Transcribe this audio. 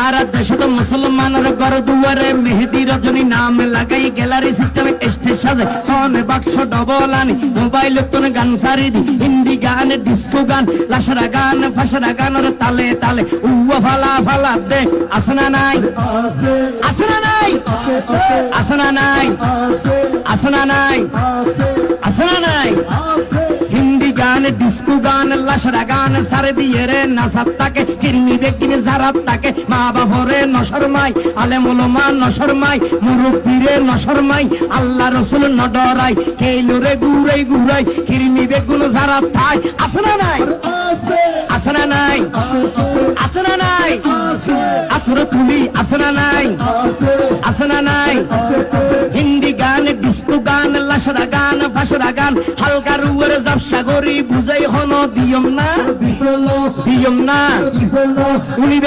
আর দেশে তো মুসলমানের ঘর দুয়ারে মেহেদি রজনী নাম লাগাই গ্যালারি সিস্টেমে স্টেজ সাজে সনে বাক্স ডবল আনি মোবাইল তোর গান সারি দি হিন্দি গান ডিস্কো গান লাশরা গান ফাশরা গানের তালে তালে উয়া ফালা ফালা দে আসনা নাই আসনা নাই আসনা নাই আসনা নাই আসনা নাই হিন্দি গান ডিস্কো গান লাশরা গান সারে দিয়ে রে নাসাত্তাকে কিরমি দেখিনে জারাত্তাকে মা বাবরে নশরমাই আলেম ওলামা নশরমাই মুরব্বিরে নশরমাই আল্লাহ রাসূল নডরাই কেইলরে গুরাই গুরাই কিরমি বেগুন জারাত্তাই আসনা নাই আসনা নাই আসনা নাই আতরে তুলি আসনা নাই আসনা নাই হিন্দি গান ডিস্কো গান লাশরা গান ফাশরা গান হালকা রুয়ের জাবসা গরি বুঝাই হন দিয়ম না উনি